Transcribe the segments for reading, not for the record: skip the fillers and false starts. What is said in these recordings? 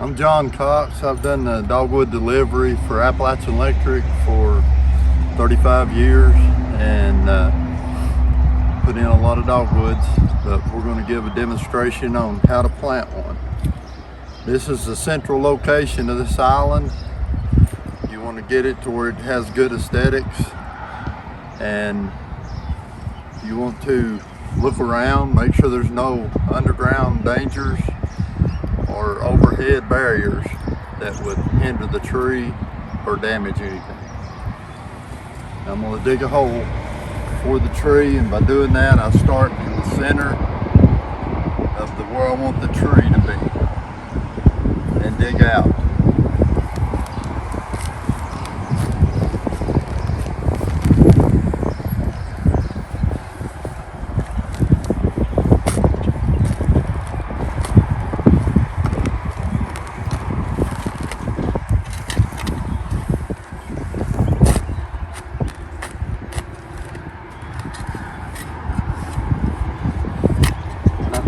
I'm John Cox. I've done the dogwood delivery for Appalachian Electric for 35 years and put in a lot of dogwoods, but we're going to give a demonstration on how to plant one. This is the central location of this island. You want to get it to where it has good aesthetics, and you want to look around, make sure there's no underground dangers or overhead barriers that would hinder the tree or damage anything. I'm going to dig a hole for the tree, and by doing that I start in the center of where I want the tree to be and dig out.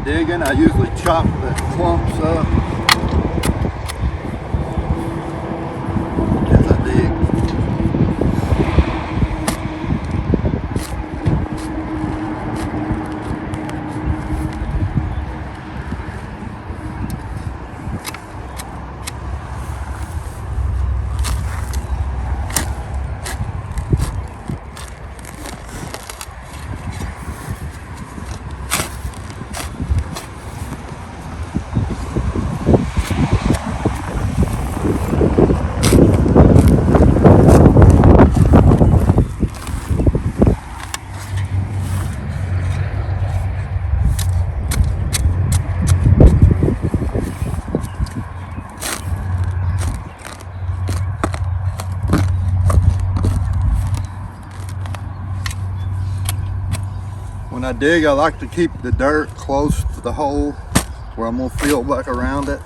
Digging, I usually chop the clumps up as I dig. When I dig, I like to keep the dirt close to the hole where I'm going to fill back around it.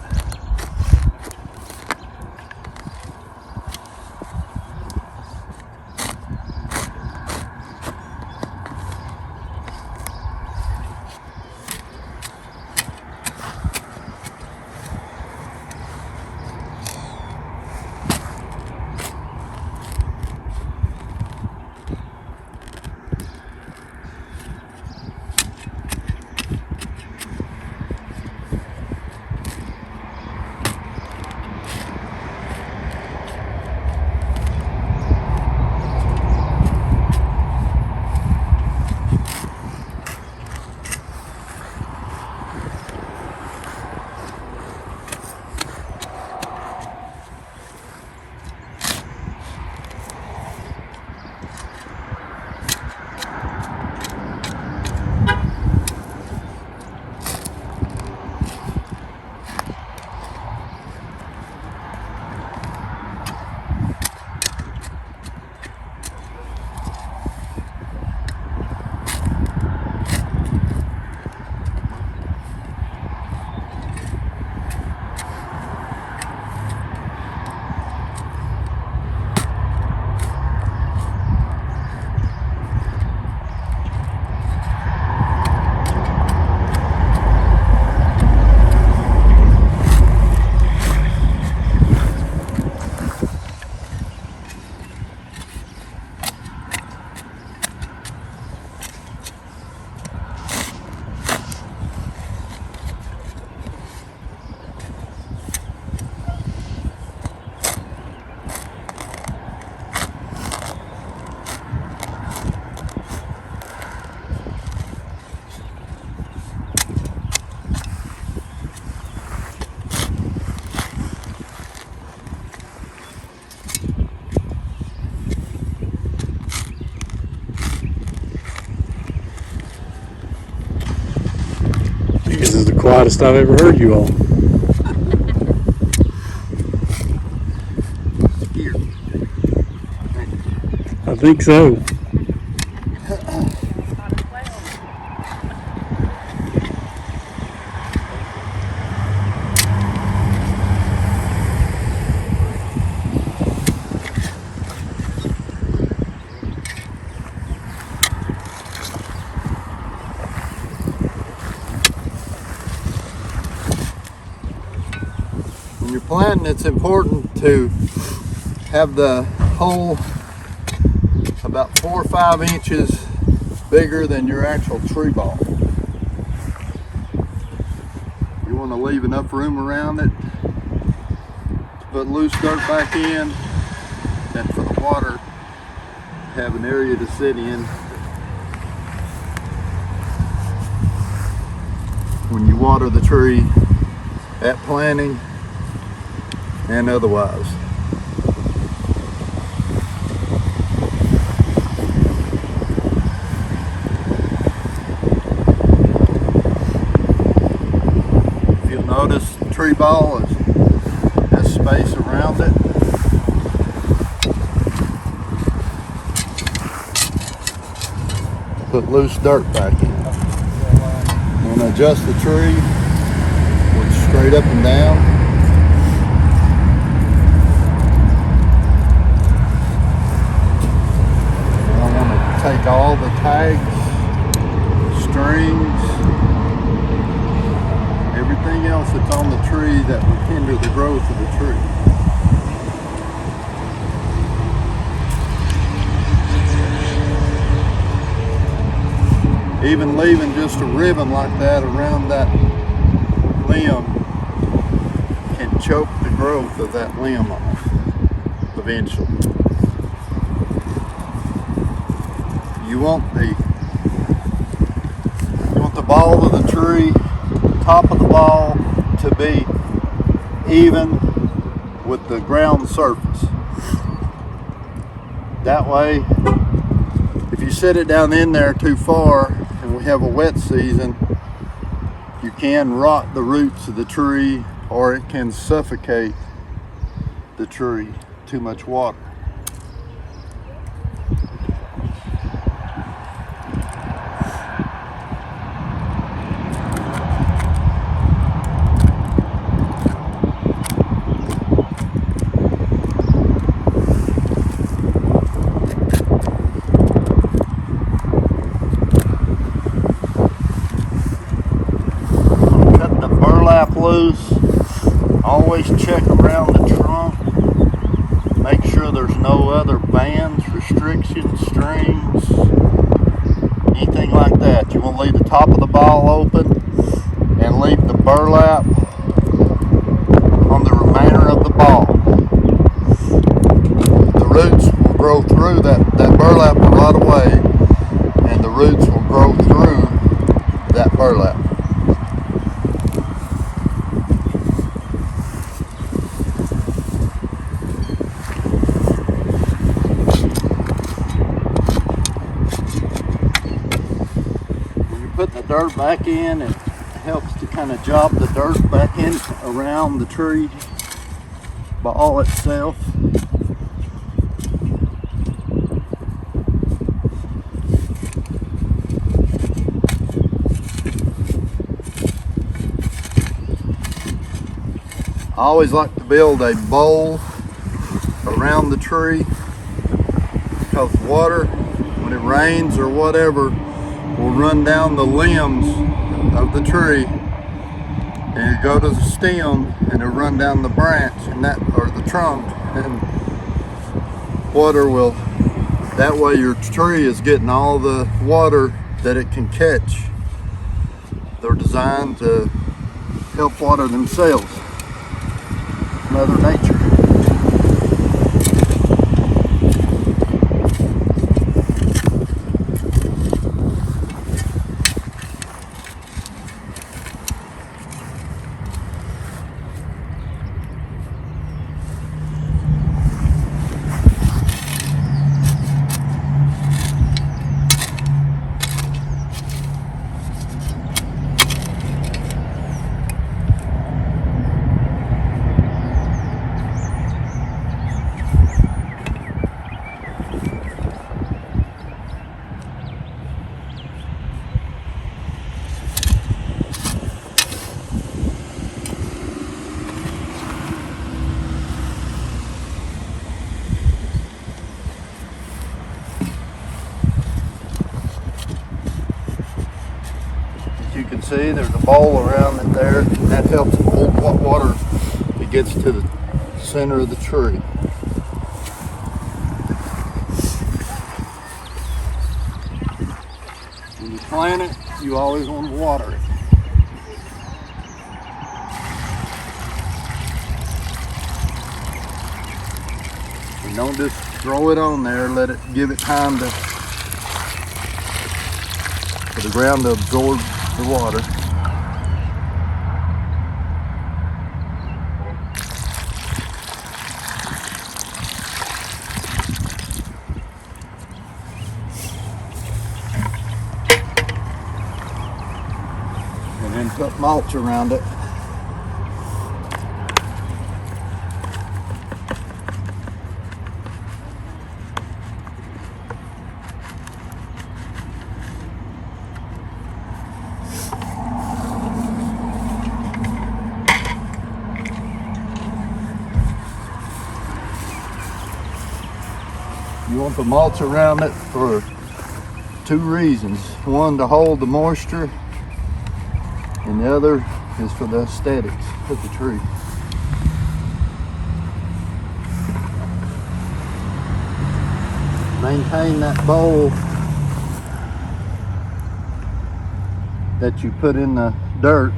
This is the quietest I've ever heard you all. I think so. When you're one, it's important to have the hole about 4 or 5 inches bigger than your actual tree ball. You want to leave enough room around it to put loose dirt back in, and for the water to have an area to sit in when you water the tree at planting and otherwise. If you'll notice, the tree ball has space around it. Put loose dirt back in. I'm going to adjust the tree straight up and down. I want to take all the tags, strings, everything else that's on the tree that would hinder the growth of the tree. Even leaving just a ribbon like that around that limb can choke the growth of that limb off eventually. You want the ball of the tree, the top of the ball, to be even with the ground surface. That way, if you set it down in there too far and we have a wet season, you can rot the roots of the tree, or it can suffocate the tree. Too much water. Loose. Always check around the trunk. Make sure there's no other bands, restrictions, strings, anything like that. You want to leave the top of the ball open and leave the burlap on the remainder of the ball. The roots will grow through that burlap will rot away, and the roots will grow through that burlap. Put the dirt back in, it helps to kind of job the dirt back in around the tree ball itself. I always like to build a bowl around the tree, because water, when it rains or whatever, will run down the limbs of the tree, and you go to the stem and it'll run down the branch and that, or the trunk, and water will, that way your tree is getting all the water that it can catch. They're designed to help water themselves, Mother Nature. You can see there's a bowl around it there, and that helps hold what water it gets to the center of the tree. When you plant it, you always want to water it. And don't just throw it on there, let it give it time for the ground to absorb the water. And then put mulch around it. You want the mulch around it for two reasons. One, to hold the moisture, and the other is for the aesthetics of the tree. Maintain that bowl that you put in the dirt.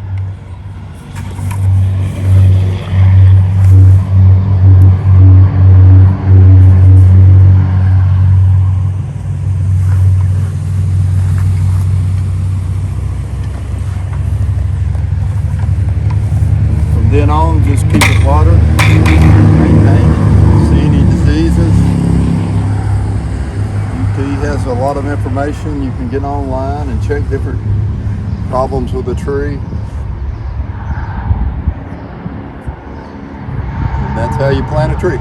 Then on, just keep it watered, maintain it, see any diseases. UT has a lot of information. You can get online and check different problems with the tree. And that's how you plant a tree.